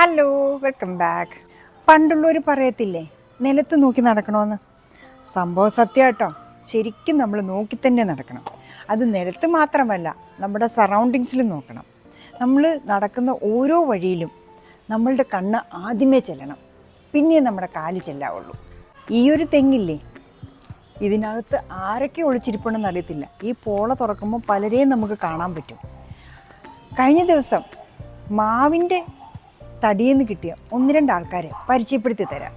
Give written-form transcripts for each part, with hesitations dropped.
Hello, welcome back. പണ്ടുള്ളവർ പറയത്തില്ലേ നിലത്ത് നോക്കി നടക്കണമെന്ന്? സംഭവം സത്യമാട്ടോ. ശരിക്കും നമ്മൾ നോക്കി തന്നെ നടക്കണം. അത് നിലത്ത് മാത്രമല്ല, നമ്മുടെ സറൗണ്ടിങ്സിലും നോക്കണം. നമ്മൾ നടക്കുന്ന ഓരോ വഴിയിലും നമ്മളുടെ കണ്ണ് ആദ്യമേ ചെല്ലണം, പിന്നെ നമ്മുടെ കാല് ചെല്ലാവുള്ളൂ. ഈ ഒരു തെങ്ങില്ലേ, ഇതിനകത്ത് ആരൊക്കെ ഒളിച്ചിരിപ്പുണ്ടെന്ന് അറിയത്തില്ല. ഈ പോള തുറക്കുമ്പോൾ പലരെയും നമുക്ക് കാണാൻ പറ്റും. കഴിഞ്ഞ ദിവസം മാവിൻ്റെ തടിയെന്ന് കിട്ടിയ 1-2 ആൾക്കാരെ പരിചയപ്പെടുത്തി തരാം.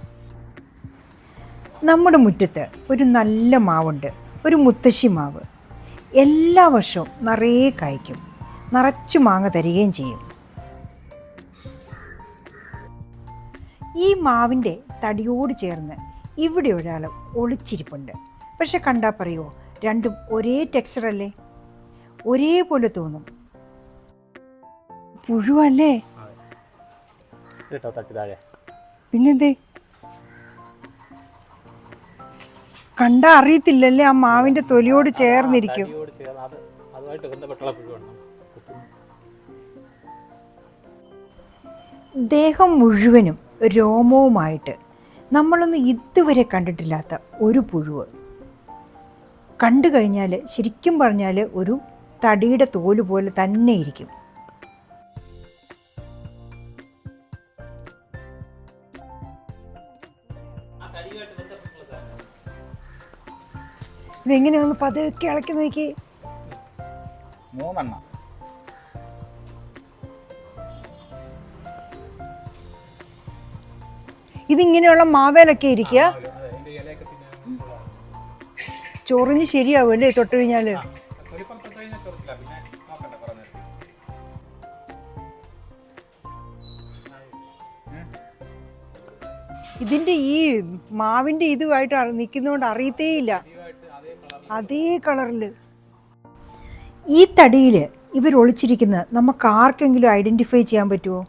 നമ്മുടെ മുറ്റത്ത് ഒരു നല്ല മാവുണ്ട്, ഒരു മുത്തശ്ശി മാവ്. എല്ലാ വർഷവും നിറയെ കായ്ക്കും, നിറച്ചു മാങ്ങ തരികയും ചെയ്യും. ഈ മാവിൻ്റെ തടിയോട് ചേർന്ന് ഇവിടെ ഒരാൾ ഒളിച്ചിരിപ്പുണ്ട്. പക്ഷെ കണ്ടാൽ പറയുമോ, രണ്ടും ഒരേ ടെക്സ്ചറല്ലേ, ഒരേപോലെ തോന്നും. പുഴുവല്ലേ? പിന്നെന്തേ, കണ്ടാ അറിയത്തില്ലല്ലേ, ആ മാവിന്റെ തൊലിയോട് ചേർന്നിരിക്കും. ദേഹം മുഴുവനും രോമവുമായിട്ട് നമ്മളൊന്നും ഇതുവരെ കണ്ടിട്ടില്ലാത്ത ഒരു പുഴുവ്. കണ്ടു കഴിഞ്ഞാൽ ശരിക്കും പറഞ്ഞാൽ ഒരു തടിയുടെ തോല് പോലെ തന്നെ ഇരിക്കും. ഇതെങ്ങനെയൊന്ന് പതുക്കെ ഇളക്കി നോക്കി. 3 എണ്ണം. ഇതിങ്ങനെയുള്ള മാവേലൊക്കെ ഇരിക്കുക, ചൊറിഞ്ഞ് ശരിയാവും അല്ലേ തൊട്ട് കഴിഞ്ഞാല്? ഇതിന്റെ ഈ മാവിന്റെ ഇതുമായിട്ട് നിൽക്കുന്നതുകൊണ്ട് അറിയത്തേയില്ല, അതേ കളറില്. ഈ തടിയിൽ ഇവർ ഒളിച്ചിരിക്കുന്നത് നമുക്ക് ആർക്കെങ്കിലും ഐഡൻറ്റിഫൈ ചെയ്യാൻ പറ്റുമോ?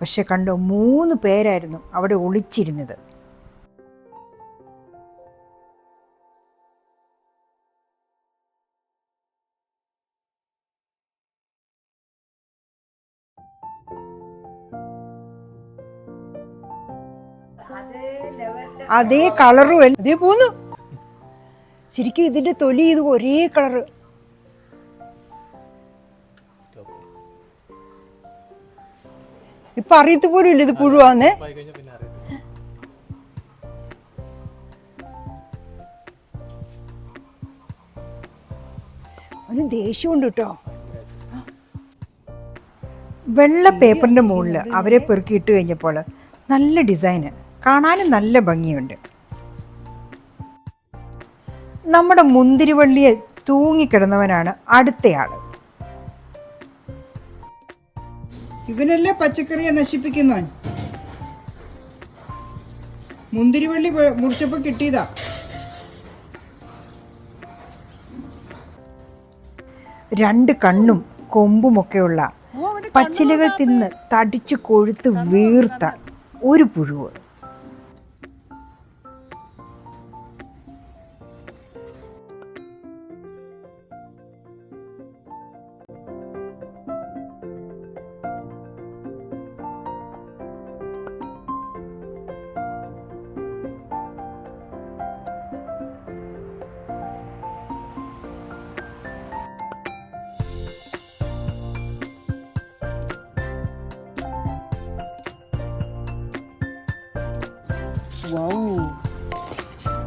പക്ഷെ കണ്ടോ, 3 പേരായിരുന്നു അവിടെ ഒളിച്ചിരുന്നത്. അതേ കളറും അതേ പോന്നു. ശരിക്കും ഇതിന്റെ തൊലി ഇത് ഒരേ കളറ്. ഇപ്പൊ അറിയത്ത് പോലും ഇല്ല ഇത് പുഴുവാന്ന്. അവന് ദേഷ്യമുണ്ട് കേട്ടോ. വെള്ള പേപ്പറിന്റെ മുകളിൽ അവരെ പെറുക്കിയിട്ട് കഴിഞ്ഞപ്പോൾ നല്ല ഡിസൈന്, കാണാനും നല്ല ഭംഗിയുണ്ട്. നമ്മുടെ മുന്തിരിവള്ളിയെ തൂങ്ങിക്കിടന്നവനാണ് അടുത്തയാള്. ഇവനല്ലേ പച്ചക്കറിയെ നശിപ്പിക്കുന്നവൻ. മുന്തിരിവള്ളി മുറിച്ചപ്പോ കിട്ടിയതാ. രണ്ട് കണ്ണും കൊമ്പുമൊക്കെയുള്ള പച്ചിലകൾ തിന്ന് തടിച്ചു കൊഴുത്ത് വീർത്ത ഒരു പുഴുവ്.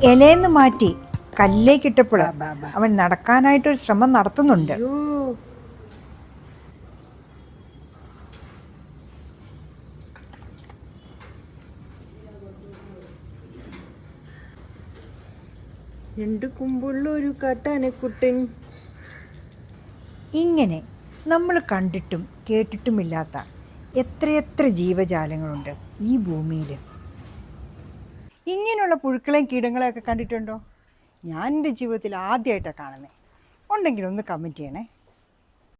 ഇലയെന്ന് മാറ്റി കല്ലേക്കിട്ടപ്പോൾ അവൻ നടക്കാനായിട്ടൊരു ശ്രമം നടത്തുന്നുണ്ട്. രണ്ട് കുമ്പുള്ള ഒരു കാട്ടാനക്കുട്ടൻ. ഇങ്ങനെ നമ്മൾ കണ്ടിട്ടും കേട്ടിട്ടുമില്ലാത്ത എത്രയെത്ര ജീവജാലങ്ങളുണ്ട് ഈ ഭൂമിയിൽ. ഇങ്ങനെയുള്ള പുഴുക്കളെയും കീടങ്ങളെയൊക്കെ കണ്ടിട്ടുണ്ടോ? ഞാൻ എൻ്റെ ജീവിതത്തിൽ ആദ്യമായിട്ടാണ് കാണുന്നത്. ഉണ്ടെങ്കിൽ ഒന്ന് കമൻറ്റ് ചെയ്യണേ.